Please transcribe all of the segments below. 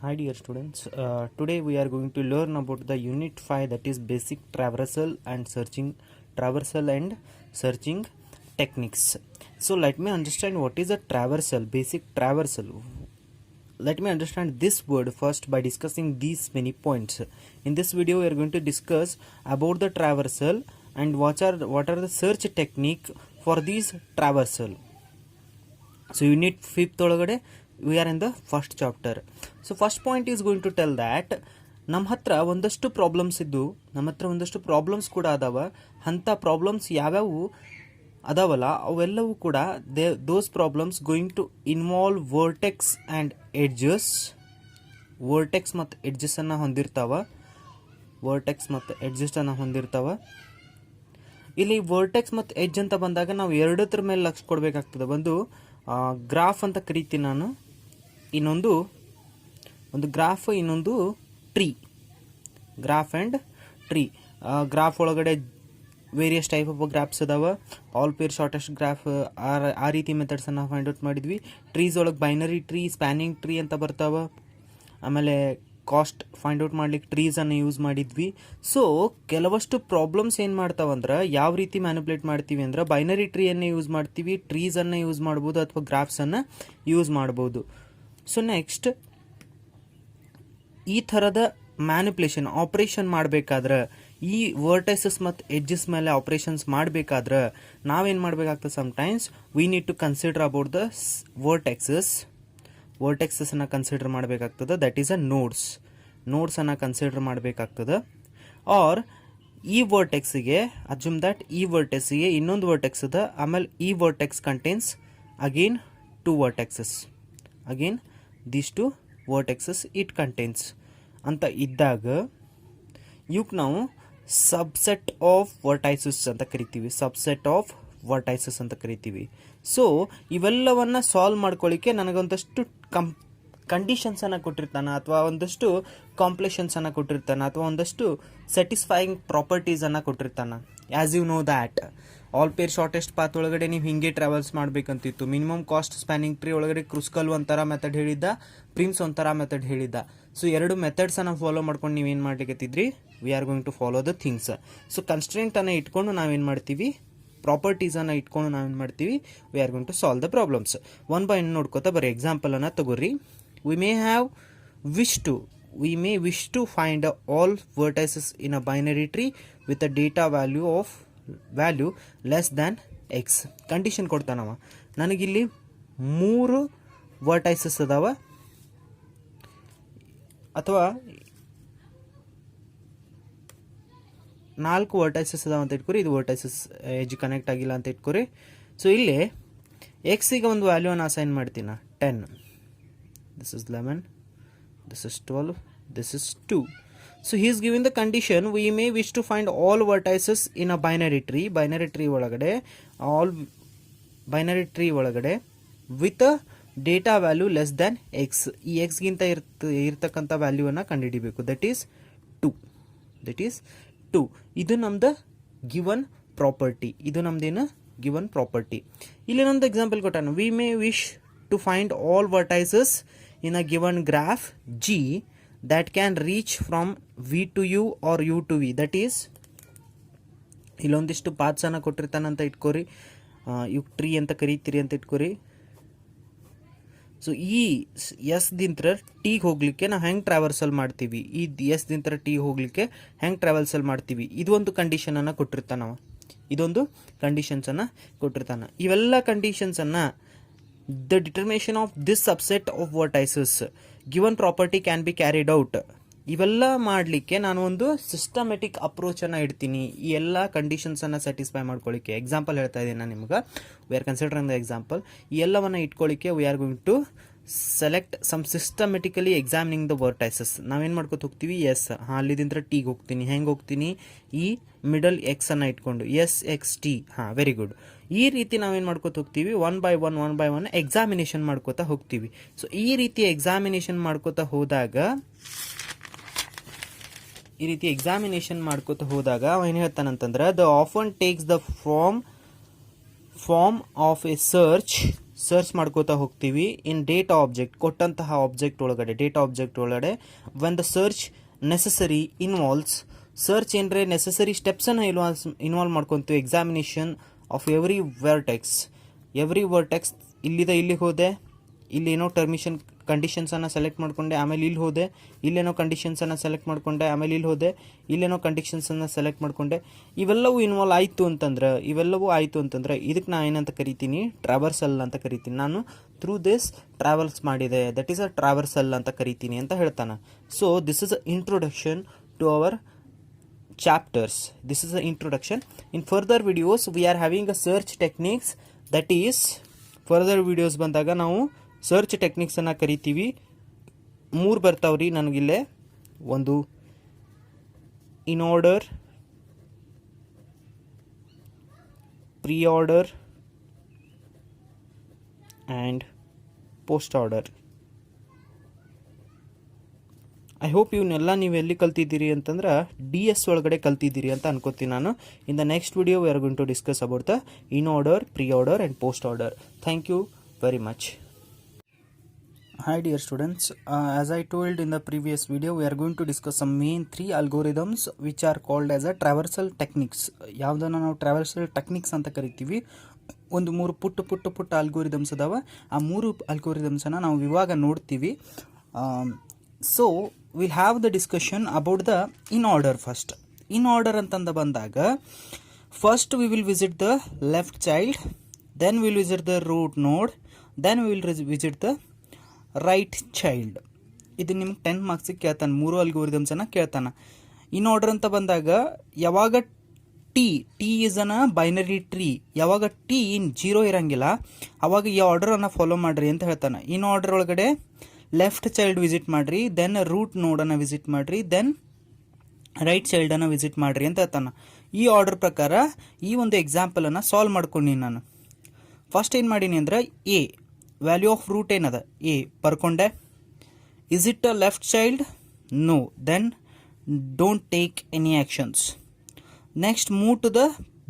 Hi dear students, today we are going to learn about the unit 5, that is basic traversal and searching techniques. So let me understand what is a traversal, basic traversal. Let me understand this word first by discussing these many points. In this video we are going to discuss about the traversal and what are the search technique for these traversal. So unit 5th ಒಳಗಡೆ we are in the first chapter. So first point is going to tell that ನಮ್ಮ ಹತ್ರ ಒಂದಷ್ಟು problems ಕೂಡ ಅದಾವ. ಅಂಥ problems ಯಾವ್ಯಾವು ಅದಾವಲ್ಲ ಅವೆಲ್ಲವೂ ಕೂಡ those problems going to involve vertex and edges. Vertex ಮತ್ತು ಎಡ್ಜಸ್ಸನ್ನು ಹೊಂದಿರ್ತಾವ. ಇಲ್ಲಿ ವರ್ಟೆಕ್ಸ್ ಮತ್ತು ಎಡ್ಜ್ ಅಂತ ಬಂದಾಗ ನಾವು ಎರಡತ್ರ ಮೇಲೆ ಲಕ್ಷ್ಯ ಕೊಡಬೇಕಾಗ್ತದೆ. ಒಂದು ಗ್ರಾಫ್ ಅಂತ ಕರಿತೀನಿ ನಾನು, ಇನ್ನೊಂದು ಗ್ರಾಫ್, ಇನ್ನೊಂದು tree. Graph and tree. Graph ಒಳಗಡೆ ವೇರಿಯಸ್ ಟೈಪ್ ಆಫ್ ಗ್ರಾಫ್ಸ್ ಅದಾವ. ಆಲ್ ಪೇರ್ ಶಾರ್ಟೆಸ್ಟ್ ಗ್ರಾಫ್ ಆ ರೀತಿ ಮೆಥಡ್ಸನ್ನು ಫೈಂಡ್ ಔಟ್ ಮಾಡಿದ್ವಿ. ಟ್ರೀಸ್ ಒಳಗೆ ಬೈನರಿ ಟ್ರೀ, ಸ್ಪ್ಯಾನಿಂಗ್ ಟ್ರೀ ಅಂತ ಬರ್ತಾವ. ಆಮೇಲೆ ಕಾಸ್ಟ್ ಫೈಂಡ್ ಔಟ್ ಮಾಡ್ಲಿಕ್ಕೆ ಟ್ರೀಸನ್ನು ಯೂಸ್ ಮಾಡಿದ್ವಿ. ಸೊ ಕೆಲವಷ್ಟು ಪ್ರಾಬ್ಲಮ್ಸ್ ಏನು ಮಾಡ್ತಾವಂದ್ರೆ ಯಾವ ರೀತಿ ಮ್ಯಾನಿಪುಲೇಟ್ ಮಾಡ್ತೀವಿ ಅಂದ್ರೆ ಬೈನರಿ ಟ್ರೀಯನ್ನು ಯೂಸ್ ಮಾಡ್ತೀವಿ, ಟ್ರೀಸನ್ನು ಯೂಸ್ ಮಾಡ್ಬೋದು ಅಥವಾ ಗ್ರಾಫ್ಸನ್ನು ಯೂಸ್ ಮಾಡ್ಬೋದು. ಸೊ ನೆಕ್ಸ್ಟ್ ಈ ಥರದ ಮ್ಯಾನಿಪುಲೇಷನ್ ಆಪ್ರೇಷನ್ ಮಾಡಬೇಕಾದ್ರೆ, ಈ ವರ್ಟೈಸಸ್ ಮತ್ತು ಎಡ್ಜಸ್ ಮೇಲೆ ಆಪ್ರೇಷನ್ಸ್ ಮಾಡಬೇಕಾದ್ರೆ ನಾವೇನು ಮಾಡಬೇಕಾಗ್ತದೆ, sometimes we need to consider about the ವರ್ಟೆಕ್ಸನ್ನು ಕನ್ಸಿಡರ್ ಮಾಡಬೇಕಾಗ್ತದೆ. ದಟ್ ಈಸ್ ಅ ನೋಡ್ಸನ್ನು ಕನ್ಸಿಡರ್ ಮಾಡಬೇಕಾಗ್ತದೆ. ಆರ್ ಈ ವರ್ಟೆಕ್ಸಿಗೆ ಅಜ್ಯೂಮ್ ದಟ್ ಈ ವರ್ಟೆಕ್ಸಿಗೆ ಇನ್ನೊಂದು ವರ್ಟೆಕ್ಸ್ ಅದ, ಆಮೇಲೆ ಈ vertex contains again 2 vertexes. Again these 2 vertexes it contains ಅಂತ ಇದ್ದಾಗ ಇವಕ್ಕೆ ನಾವು ಸಬ್ಸೆಟ್ ಆಫ್ ವರ್ಟೈಸಸ್ ಅಂತ ಕರಿತೀವಿ. ಸೊ ಇವೆಲ್ಲವನ್ನ ಸಾಲ್ವ್ ಮಾಡ್ಕೊಳ್ಳಿಕ್ಕೆ ನನಗೊಂದಷ್ಟು ಕಂಡೀಷನ್ಸನ್ನು ಕೊಟ್ಟಿರ್ತಾನೆ, ಅಥವಾ ಒಂದಷ್ಟು ಕಾಂಪ್ಲೇಷನ್ಸನ್ನು ಕೊಟ್ಟಿರ್ತಾನೆ, ಅಥವಾ ಒಂದಷ್ಟು ಸ್ಯಾಟಿಸ್ಫೈಯಿಂಗ್ ಪ್ರಾಪರ್ಟೀಸನ್ನು ಕೊಟ್ಟಿರ್ತಾನೆ. As you know that all pair shortest path ಒಳಗಡೆ ನೀವು ಹಿಂಗೆ ಟ್ರಾವೆಲ್ಸ್ ಮಾಡಬೇಕಂತಿತ್ತು. ಮಿನಿಮಮ್ ಕಾಸ್ಟ್ ಸ್ಪ್ಯಾನಿಂಗ್ ಟ್ರೀ ಒಳಗಡೆ ಕ್ರುಸ್ಕಲ್ ಒಂಥರ ಮೆಥಡ್ ಹೇಳಿದ್ದ, ಪ್ರಿನ್ಸ್ ಒಂಥರ ಮೆಥಡ್ ಹೇಳಿದ್ದ. ಸೊ 2 ಮೆಥಡ್ಸನ್ನು ಫಾಲೋ ಮಾಡ್ಕೊಂಡು ನೀವೇನು ಮಾಡ್ಲಿಕ್ಕತ್ತಿದ್ರಿ, we are going to follow the things. So ಕನ್ಸ್ಟ್ರೆಂಟನ್ನು ಇಟ್ಕೊಂಡು ನಾವೇನು ಮಾಡ್ತೀವಿ, ಪ್ರಾಪರ್ಟೀಸನ್ನು ಇಟ್ಕೊಂಡು ನಾವೇನು ಮಾಡ್ತೀವಿ, we are going to solve the problems. One by one ನೋಡ್ಕೋತಾ ಬರೀ ಎಕ್ಸಾಂಪಲನ್ನು ತಗೋರಿ. We may wish to find all vertices in a binary tree with a data value less than x. Condition ಕೊಡ್ತಾನವ. ನನಗಿಲ್ಲಿ 3 ವರ್ಟೈಸಸ್ ಅದಾವ, ಅಥವಾ 4 ವರ್ಟೈಸಸ್ ಅದಾವ ಅಂತ ಇಟ್ಕೊರಿ. ಇದು ವರ್ಟೈಸಸ್ ಎಜ್ ಕನೆಕ್ಟ್ ಆಗಿಲ್ಲ ಅಂತ ಇಟ್ಕೊರಿ. ಸೊ ಇಲ್ಲಿ ಎಕ್ಸಿಗೆ ಒಂದು ವ್ಯಾಲ್ಯೂವನ್ನು ಅಸೈನ್ ಮಾಡ್ತೀನಿ, 10. This is 11, this is 12, this is 2. So he is giving the condition we may wish to find all vertices in a binary tree ಒಳಗಡೆ with a data value less than x. ಈ x ಗಿಂತ ಇರ್ತಕ್ಕಂಥ ವ್ಯಾಲ್ಯೂವನ್ನು ಕಂಡುಹಿಡಿಬೇಕು. That is 2. ಇದು ನಮ್ದು given property. ಇಲ್ಲಿ ನಮ್ದು ಎಕ್ಸಾಂಪಲ್ ಕೊಟ್ಟಾನು. We may wish to find all vertices in a given graph G that can reach from V to U or U to V. that is ಇಲ್ಲೊಂದಿಷ್ಟು ಪಾತ್ಸನ್ನು ಕೊಟ್ಟಿರ್ತಾನಂತ ಇಟ್ಕೋರಿ. ಇವು ಟ್ರೀ ಅಂತ ಕರೀತೀರಿ ಅಂತ ಇಟ್ಕೋರಿ. So ಈ S ದಿಂತ್ರ ಟೀಗೆ ಹೋಗ್ಲಿಕ್ಕೆ ನಾವು ಹೆಂಗೆ ಟ್ರಾವರ್ಸಲ್ ಮಾಡ್ತೀವಿ, ಈ ಎಸ್ ದಿಂತ್ರ ಟೀಗೆ ಹೋಗ್ಲಿಕ್ಕೆ ಹೆಂಗೆ ಟ್ರಾವೆಲ್ಸಲ್ ಮಾಡ್ತೀವಿ, ಇದು ಒಂದು ಕಂಡೀಷನನ್ನು ಕೊಟ್ಟಿರ್ತಾನವ. ಇವೆಲ್ಲ ಕಂಡೀಷನ್ಸನ್ನು the determination of this subset of vertices given property can be carried out. ಇವೆಲ್ಲ ಮಾಡಲಿಕ್ಕೆ ನಾನು ಒಂದು ಸಿಸ್ಟಮೆಟಿಕ್ ಅಪ್ರೋಚನ್ನು ಇಡ್ತೀನಿ, ಈ ಎಲ್ಲ ಕಂಡೀಷನ್ಸನ್ನು ಸ್ಯಾಟಿಸ್ಫೈ ಮಾಡ್ಕೊಳ್ಳಿಕ್ಕೆ. ಎಕ್ಸಾಂಪಲ್ ಹೇಳ್ತಾ ಇದ್ದೀನಿ ನಾನು ನಿಮ್ಗೆ. We are considering the example. ಈ ಎಲ್ಲವನ್ನು ಇಟ್ಕೊಳ್ಳಿಕ್ಕೆ we are going to select some systematically examining the vertices. ನಾವೇನು ಮಾಡ್ಕೊತ ಹೋಗ್ತೀವಿ, ಎಸ್ ಅಲ್ಲಿದಿಂದ ಟೀಗೆ ಹೋಗ್ತೀನಿ. ಹೆಂಗೆ ಹೋಗ್ತೀನಿ, ಈ ಮಿಡಲ್ ಎಕ್ಸನ್ನು ಇಟ್ಕೊಂಡು SXT. Very good. ಈ ರೀತಿ ನಾವೇನು ಮಾಡ್ಕೊತ ಹೋಗ್ತೀವಿ, ಒನ್ ಬೈ ಒನ್ ಎಕ್ಸಾಮಿನೇಷನ್ ಮಾಡ್ಕೋತಾ ಹೋಗ್ತೀವಿ. ಸೊ ಈ ರೀತಿ ಎಕ್ಸಾಮಿನೇಷನ್ ಮಾಡ್ಕೋತಾ ಹೋದಾಗ ಏನು ಹೇಳ್ತಾನಂತಂದ್ರೆ the often takes the form of a search ಮಾಡ್ಕೋತಾ ಹೋಗ್ತೀವಿ ಇನ್ ಡೇಟಾ ಆಬ್ಜೆಕ್ಟ್, ಕೊಟ್ಟಂತಹ ಆಬ್ಜೆಕ್ಟ್ ಒಳಗಡೆ, ಡೇಟಾ ಆಬ್ಜೆಕ್ಟ್ ಒಳಗಡೆ when the search necessary involves, search ಏನರೆ ನೆಸಸರಿ ಸ್ಟೆಪ್ಸನ್ನು ಇನ್ವಾಲ್ವ್ ಮಾಡ್ಕೊತೀವಿ. ಎಕ್ಸಾಮಿನೇಷನ್ ಆಫ್ ಎವ್ರಿ ವರ್ಟೆಕ್ಸ್ ಇಲ್ಲಿದೆ, ಇಲ್ಲಿಗೆ ಹೋದೆ, ಇಲ್ಲೇನೋ ಕಂಡೀಷನ್ಸನ್ನು ಸೆಲೆಕ್ಟ್ ಮಾಡಿಕೊಂಡೆ, ಆಮೇಲೆ ಇಲ್ಲಿ ಹೋದೆ, ಇಲ್ಲೇನೋ ಕಂಡೀಷನ್ಸನ್ನು ಸೆಲೆಕ್ಟ್ ಮಾಡಿಕೊಂಡೆ, ಆಮೇಲೆ ಇಲ್ಲಿ ಹೋದೆ, ಇಲ್ಲೇನೋ ಕಂಡೀಷನ್ಸನ್ನು ಸೆಲೆಕ್ಟ್ ಮಾಡಿಕೊಂಡೆ. ಇವೆಲ್ಲವೂ ಇನ್ವಾಲ್ವ್ ಆಯಿತು ಅಂತಂದ್ರೆ ಇದಕ್ಕೆ ನಾನು ಏನಂತ ಕರಿತೀನಿ, ಟ್ರಾವರ್ಸಲ್ ಅಂತ ಕರಿತೀನಿ. ನಾನು ಥ್ರೂ ದಿಸ್ ಟ್ರಾವೆಲ್ಸ್ ಮಾಡಿದೆ, ದಟ್ ಈಸ್ ಅ ಟ್ರಾವರ್ಸಲ್ ಅಂತ ಕರಿತೀನಿ ಅಂತ ಹೇಳ್ತಾನೆ. So this is a introduction to our chapters. This is the introduction. In further videos we are having a search techniques, that is further videos ಬಂದಾಗ ನಾವು search techniques ಅನ್ನ ಕರಿತೀವಿ. 3 ಬರ್ತಾವ್ರಿ ನನಗಿಲ್ಲೇ. ಒಂದು in order, pre order and post order. I hope ಇವನ್ನೆಲ್ಲ ನೀವು ಎಲ್ಲಿ ಕಲ್ತಿದ್ದೀರಿ ಅಂತಂದ್ರೆ DS ಒಳಗಡೆ ಕಲ್ತಿದ್ದೀರಿ ಅಂತ ಅನ್ಕೋತೀನಿ ನಾನು. In the next video we are going to discuss about the in order, pre order and post order. Thank you very much. Hi dear students, as I told in the previous video, we are going to discuss some main 3 algorithms which are called as a traversal techniques. ಯಾವುದನ್ನು ನಾವು traversal techniques ಅಂತ ಕರಿತೀವಿ. ಒಂದು 3 ಪುಟ್ಟ algorithms ಅದಾವ. ಆ 3 ಅಲ್ಗೋರಿದಮ್ಸನ್ನು ನಾವು ಇವಾಗ ನೋಡ್ತೀವಿ. So will have the discussion about the in order. First in order ಅಂತಂದ ಬಂದಾಗ first we will visit the left child, then will visit the root node, then will visit the right child. ಇದು ನಿಮ್ಗೆ 10 ಮಾರ್ಕ್ಸಿಗೆ ಕೇಳ್ತಾನೆ, 3 ಅಲ್ಗೋರಿದಮ್ಸನ್ನು ಕೇಳ್ತಾನೆ. In order ಅಂತ ಬಂದಾಗ ಯಾವಾಗ T is ಅನ ಬೈನರಿ ಟ್ರೀ, ಯಾವಾಗ ಟಿ ಇನ್ 0 ಇರಂಗಿಲ್ಲ ಅವಾಗ ಈ ಆರ್ಡರನ್ನು ಫಾಲೋ ಮಾಡ್ರಿ ಅಂತ ಹೇಳ್ತಾನೆ. ಇನ್ ಆರ್ಡರ್ ಒಳಗಡೆ ಲೆಫ್ಟ್ ಚೈಲ್ಡ್ ವಿಸಿಟ್ ಮಾಡ್ರಿ, ದೆನ್ ರೂಟ್ ನೋಡನ್ನು ವಿಸಿಟ್ ಮಾಡ್ರಿ, ದೆನ್ ರೈಟ್ ಚೈಲ್ಡನ್ನು ವಿಸಿಟ್ ಮಾಡ್ರಿ ಅಂತ ಹೇಳ್ತಾನೆ. ಈ ಆರ್ಡರ್ ಪ್ರಕಾರ ಈ ಒಂದು ಎಕ್ಸಾಂಪಲನ್ನು ಸಾಲ್ವ್ ಮಾಡ್ಕೊಂಡೀನಿ ನಾನು. ಫಸ್ಟ್ ಏನು ಮಾಡೀನಿ ಅಂದ್ರೆ ಎ ವ್ಯಾಲ್ಯೂ ಆಫ್ ರೂಟ್ ಏನದ ಎ ಬರ್ಕೊಂಡೆ. Is it a left child? No, then don't take any actions. Next move to the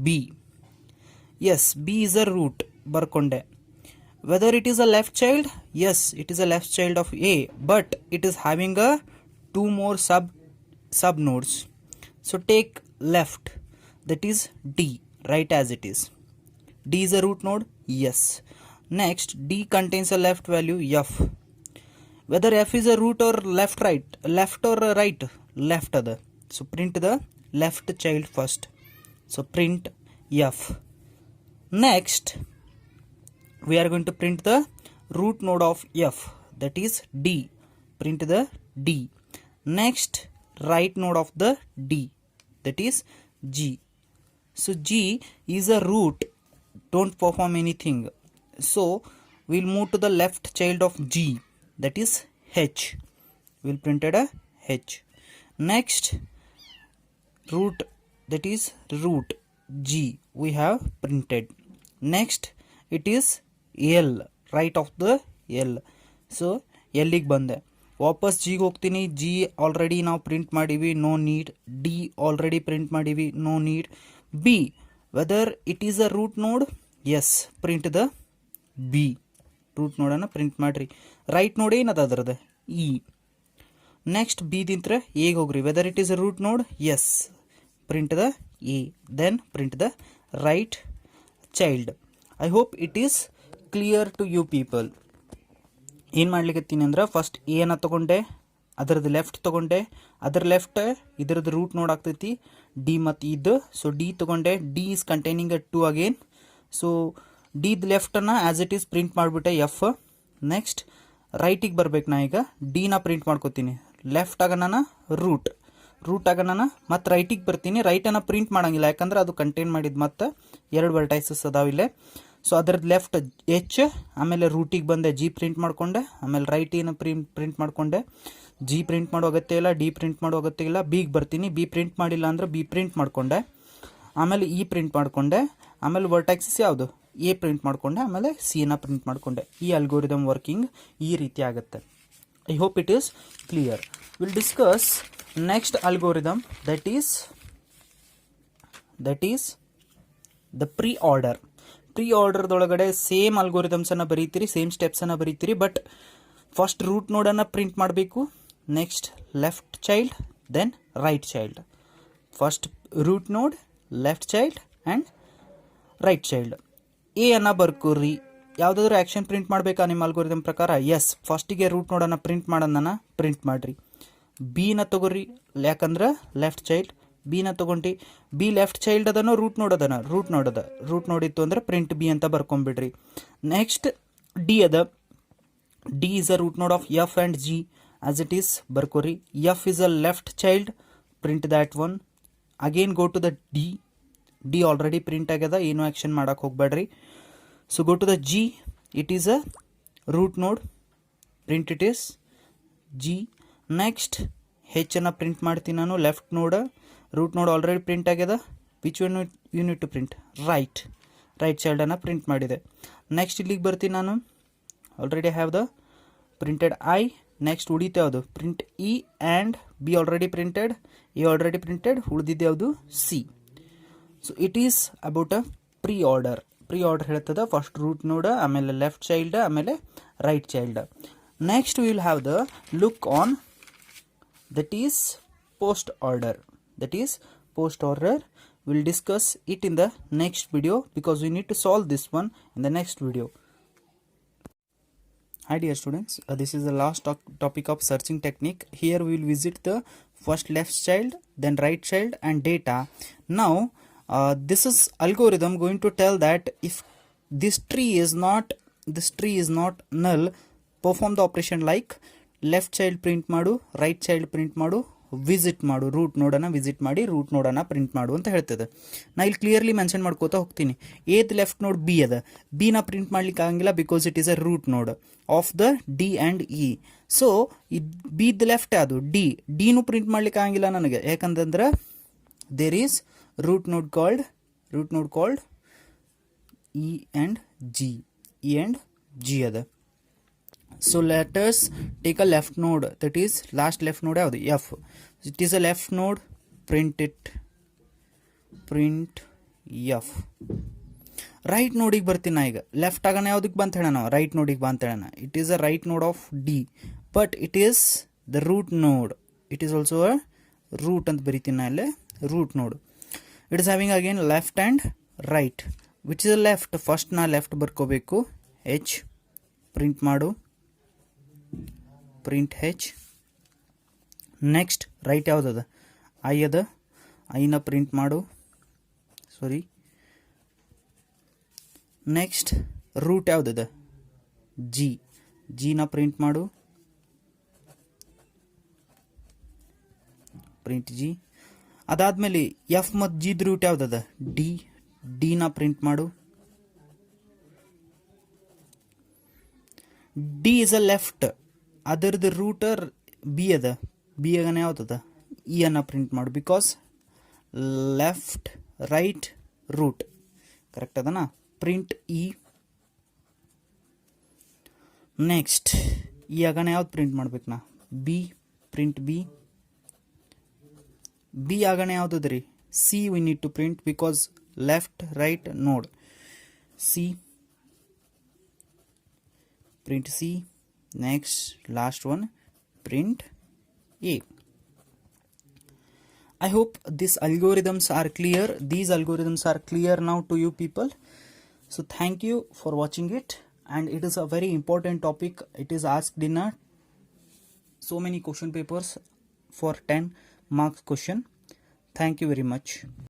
B. Yes, B is a root ಬರ್ಕೊಂಡೆ. Whether it is a left child? Yes, it is a left child of A, but it is having a 2 more sub nodes. So take left, that is D, right as it is. D is a root node? Yes. Next, D contains a left value F. Whether F is a root or left or right, left other. So print the left child first. So print F. Next, we are going to print the root node of F, that is D. Print the D. Next, right node of the D, that is G. So G is a root, don't perform anything. So we'll move to the left child of G, that is H. We'll printed a H. Next, root, that is root G, we have printed. Next, it is L, right of the L. So ಎಲ್ಲಿಗೆ ಬಂದೆ, ವಾಪಸ್ ಜಿಗೆ ಹೋಗ್ತೀನಿ. G already ನಾವು print ಮಾಡೀವಿ, no need. D already print ಮಾಡೀವಿ, no need. B whether it is a root node? Yes, print the B. Root ನೋಡನ್ನು print ಮಾಡಿರಿ. ರೈಟ್ ನೋಡ್ ಏನದ ಅದ್ರದ್ದು? ಇ. ನೆಕ್ಸ್ಟ್ ಬಿ ದಿಂತ್ರ ಎಗೆ ಹೋಗ್ರಿ. Whether it is a root node? Yes, print the A. Then print the right child. I hope it is clear to you people. ಏನು ಮಾಡ್ಲಿಕ್ಕತ್ತೀನಿ ಅಂದ್ರೆ first ಎನ ತೊಗೊಂಡೆ, ಅದರದ್ದು ಲೆಫ್ಟ್ ತೊಗೊಂಡೆ, ಅದರ ಲೆಫ್ಟ್ ಇದರದ್ದು ರೂಟ್ ನೋಡ್ ಆಗ್ತೈತಿ ಡಿ ಮತ್ತು ಇದು. ಸೊ ಡಿ ತೊಗೊಂಡೆ, D is containing a 2 again. So ಡಿದ ಲೆಫ್ಟನ್ನು ಆ್ಯಸ್ ಇಟ್ ಈಸ್ ಪ್ರಿಂಟ್ ಮಾಡಿಬಿಟ್ಟೆ ಎಫ್. ನೆಕ್ಸ್ಟ್ ರೈಟಿಗೆ ಬರ್ಬೇಕು. ನಾ ಈಗ ಡಿನ ಪ್ರಿಂಟ್ ಮಾಡ್ಕೋತೀನಿ. ಲೆಫ್ಟ್ ಆಗ ನಾನು ರೂಟ್ ಆಗ ನಾನು ಮತ್ತು ರೈಟಿಗೆ ಬರ್ತೀನಿ. ರೈಟನ್ನು ಪ್ರಿಂಟ್ ಮಾಡೋಂಗಿಲ್ಲ, ಯಾಕಂದ್ರೆ ಅದು ಕಂಟೈನ್ ಮಾಡಿದ್ದು ಮತ್ತು 2 ವರ್ಟೈಸಸ್ ಅದಾವಿಲ್ಲೇ. ಸೊ ಅದ್ರದ್ದು ಲೆಫ್ಟ್ ಎಚ್, ಆಮೇಲೆ ರೂಟಿಗೆ ಬಂದೆ, ಜಿ ಪ್ರಿಂಟ್ ಮಾಡ್ಕೊಂಡೆ, ಆಮೇಲೆ ರೈಟ್ ಏನು ಪ್ರಿಂಟ್ ಮಾಡ್ಕೊಂಡೆ. ಜಿ ಪ್ರಿಂಟ್ ಮಾಡೋ ಅಗತ್ಯ ಇಲ್ಲ, ಡಿ ಪ್ರಿಂಟ್ ಮಾಡೋ ಅಗತ್ಯ ಇಲ್ಲ. ಬಿಗೆ ಬರ್ತೀನಿ, ಬಿ ಪ್ರಿಂಟ್ ಮಾಡಿಲ್ಲ ಅಂದ್ರೆ ಬಿ ಪ್ರಿಂಟ್ ಮಾಡ್ಕೊಂಡೆ, ಆಮೇಲೆ ಇ ಪ್ರಿಂಟ್ ಮಾಡ್ಕೊಂಡೆ, ಆಮೇಲೆ ವರ್ಟೆಕ್ಸಸ್ ಯಾವುದು ಎ ಪ್ರಿಂಟ್ ಮಾಡ್ಕೊಂಡೆ, ಆಮೇಲೆ ಸಿನ ಪ್ರಿಂಟ್ ಮಾಡ್ಕೊಂಡೆ. ಈ ಅಲ್ಗೋರಿದಮ್ ವರ್ಕಿಂಗ್ ಈ ರೀತಿ ಆಗುತ್ತೆ. I hope it is clear. Will discuss next algorithm, that is the pre order. ಪ್ರೀ ಆರ್ಡರ್ದೊಳಗಡೆ ಸೇಮ್ ಅಲ್ಗೋರಿದಮ್ಸನ್ನು ಬರೀತೀರಿ, ಸೇಮ್ ಸ್ಟೆಪ್ಸನ್ನು ಬರೀತೀರಿ. ಬಟ್ ಫಸ್ಟ್ ರೂಟ್ ನೋಡನ್ನು ಪ್ರಿಂಟ್ ಮಾಡಬೇಕು, next left child, then right child. First root node, left child and right child. A ಅನ್ನು ಬರ್ಕೋರಿ. ಯಾವುದಾದ್ರೂ ಆ್ಯಕ್ಷನ್ ಪ್ರಿಂಟ್ ಮಾಡಬೇಕಾ ನಿಮ್ಮ ಅಲ್ಗೋರಿದಮ್ ಪ್ರಕಾರ? ಎಸ್. ಫಸ್ಟಿಗೆ ರೂಟ್ ನೋಡನ್ನು ಪ್ರಿಂಟ್ ಮಾಡೋದನ್ನು ಪ್ರಿಂಟ್ ಮಾಡಿರಿ. ಬಿನ ತಗೋರಿ, ಯಾಕಂದ್ರೆ ಲೆಫ್ಟ್ ಚೈಲ್ಡ್. ಬಿನ ತೊಗೊಂಡು ಬಿ ಲೆಫ್ಟ್ ಚೈಲ್ಡ್ ಅದನೋ ರೂಟ್ ನೋಡ್ ಅದನ? ರೂಟ್ ನೋಡಿತ್ತು ಅಂದರೆ ಪ್ರಿಂಟ್ ಬಿ ಅಂತ ಬರ್ಕೊಂಬಿಡ್ರಿ. ನೆಕ್ಸ್ಟ್ ಡಿ ಅದ. D is a root node of F and G as it is ಬರ್ಕೋರಿ. F is a left child, print that one. Again go to the D. D already print ಆಗ್ಯದ, ಏನು action ಮಾಡೋಕೆ ಹೋಗ್ಬೇಡ್ರಿ. So go to the G. It is a root node, print it is G. Next ಹೆಚ್ಚನ್ನು print ಮಾಡ್ತೀನಿ ನಾನು, left node. Root node already print ಆಗ್ಯದ. Which one you need to print? Right ಚೈಲ್ಡನ್ನು print ಮಾಡಿದೆ. Next ಇಲ್ಲಿಗೆ ಬರ್ತೀನಿ ನಾನು, already have the printed I. Next ಉಳಿತು ಯಾವುದು? Print E and B already printed, A already printed, ಉಳಿದಿದ್ದು ಯಾವುದು? C. So it is about a pre order. Pre order ಹೇಳ್ತದ ಫಸ್ಟ್ ರೂಟ್ ನೋಡ್, ಆಮೇಲೆ ಲೆಫ್ಟ್ ಚೈಲ್ಡ್, ಆಮೇಲೆ right child. Next will have the look on that is post order. We'll discuss it in the next video because we need to solve this one in the next video. Hi dear students, this is the last topic of searching technique. Here we will visit the first left child, then right child and data. Now this is algorithm going to tell that if this tree is not null, perform the operation like left child print ಮಾಡು, right child print ಮಾಡು, visit ಮಾಡು, root ನೋಡನ್ನು visit ಮಾಡಿ root ನೋಡನ್ನು print ಮಾಡು ಅಂತ ಹೇಳ್ತದೆ. ನಾ ಇಲ್ಲಿ ಕ್ಲಿಯರ್ಲಿ ಮೆನ್ಷನ್ ಮಾಡ್ಕೋತಾ ಹೋಗ್ತೀನಿ. ಏತ್ ಲೆಫ್ಟ್ ನೋಡ್ ಬಿ ಅದ. ಬಿನ ಪ್ರಿಂಟ್ ಮಾಡ್ಲಿಕ್ಕೆ ಆಗಂಗಿಲ್ಲ because it is a root node of the D and E. So ಬಿದ್ ಲೆಫ್ಟ್ ಅದು ಡಿನೂ ಪ್ರಿಂಟ್ ಮಾಡ್ಲಿಕ್ಕೆ ಆಗಂಗಿಲ್ಲ ನನಗೆ, ಯಾಕಂತಂದ್ರೆ there is root node called E and G ಅದ. So let us take a left node, that is last left node ಯಾವುದು? F. It is a left node, print F. Right ನೋಡಿಗೆ ಬರ್ತೀನಿ ನಾ ಈಗ. ಲೆಫ್ಟ್ ಆಗೋಣ ಯಾವುದಕ್ಕೆ ಬಂತ ಹೇಳೋಣ? ರೈಟ್ ನೋಡಿಗೆ ಬಂತ ಹೇಳೋಣ. It is a right node of D, but it is the root node. It is also a root ಅಂತ ಬರಿತೀನಿ ನಾ ಅಲ್ಲೇ, root node. It is having again left and right. Which is a left? First ನಾ left ಬರ್ಕೋಬೇಕು. H print ಮಾಡು, print H. Next right ಯಾವುದದ? I ಅದ. ಐನ ಪ್ರಿಂಟ್ ಮಾಡು, ಸಾರಿ. ನೆಕ್ಸ್ಟ್ ರೂಟ್ ಯಾವುದದ? ಜಿನ ಪ್ರಿಂಟ್ ಮಾಡು, ಪ್ರಿಂಟ್ ಜಿ. ಅದಾದ್ಮೇಲೆ ಎಫ್ ಮತ್ತು ಜಿದ್ ರೂಟ್ ಯಾವುದದ? ಡಿನ ಪ್ರಿಂಟ್ ಮಾಡು. ಡಿ ಇಸ್ ಅ ಲೆಫ್ಟ್, ಅದರದ್ದು ರೂಟರ್ ಬಿ ಅದ. ಬಿ ಆಗನ ಯಾವುದದ? ಇ ಅನ್ನ ಪ್ರಿಂಟ್ ಮಾಡು because left right root correct ಅದನಾ? Print E. ನೆಕ್ಸ್ಟ್ ಈ ಆಗನ ಯಾವ್ದು ಪ್ರಿಂಟ್ ಮಾಡ್ಬೇಕು ನಾ? ಬಿ. Print B. ಬಿ ಆಗನ ಯಾವುದದ ರೀ? C we need to print because left right node. C. Print C. Next last one, print A. I hope these algorithms are clear. These algorithms are clear now to you people. So thank you for watching it, and it is a very important topic. It is asked in so many question papers for 10 marks question. Thank you very much.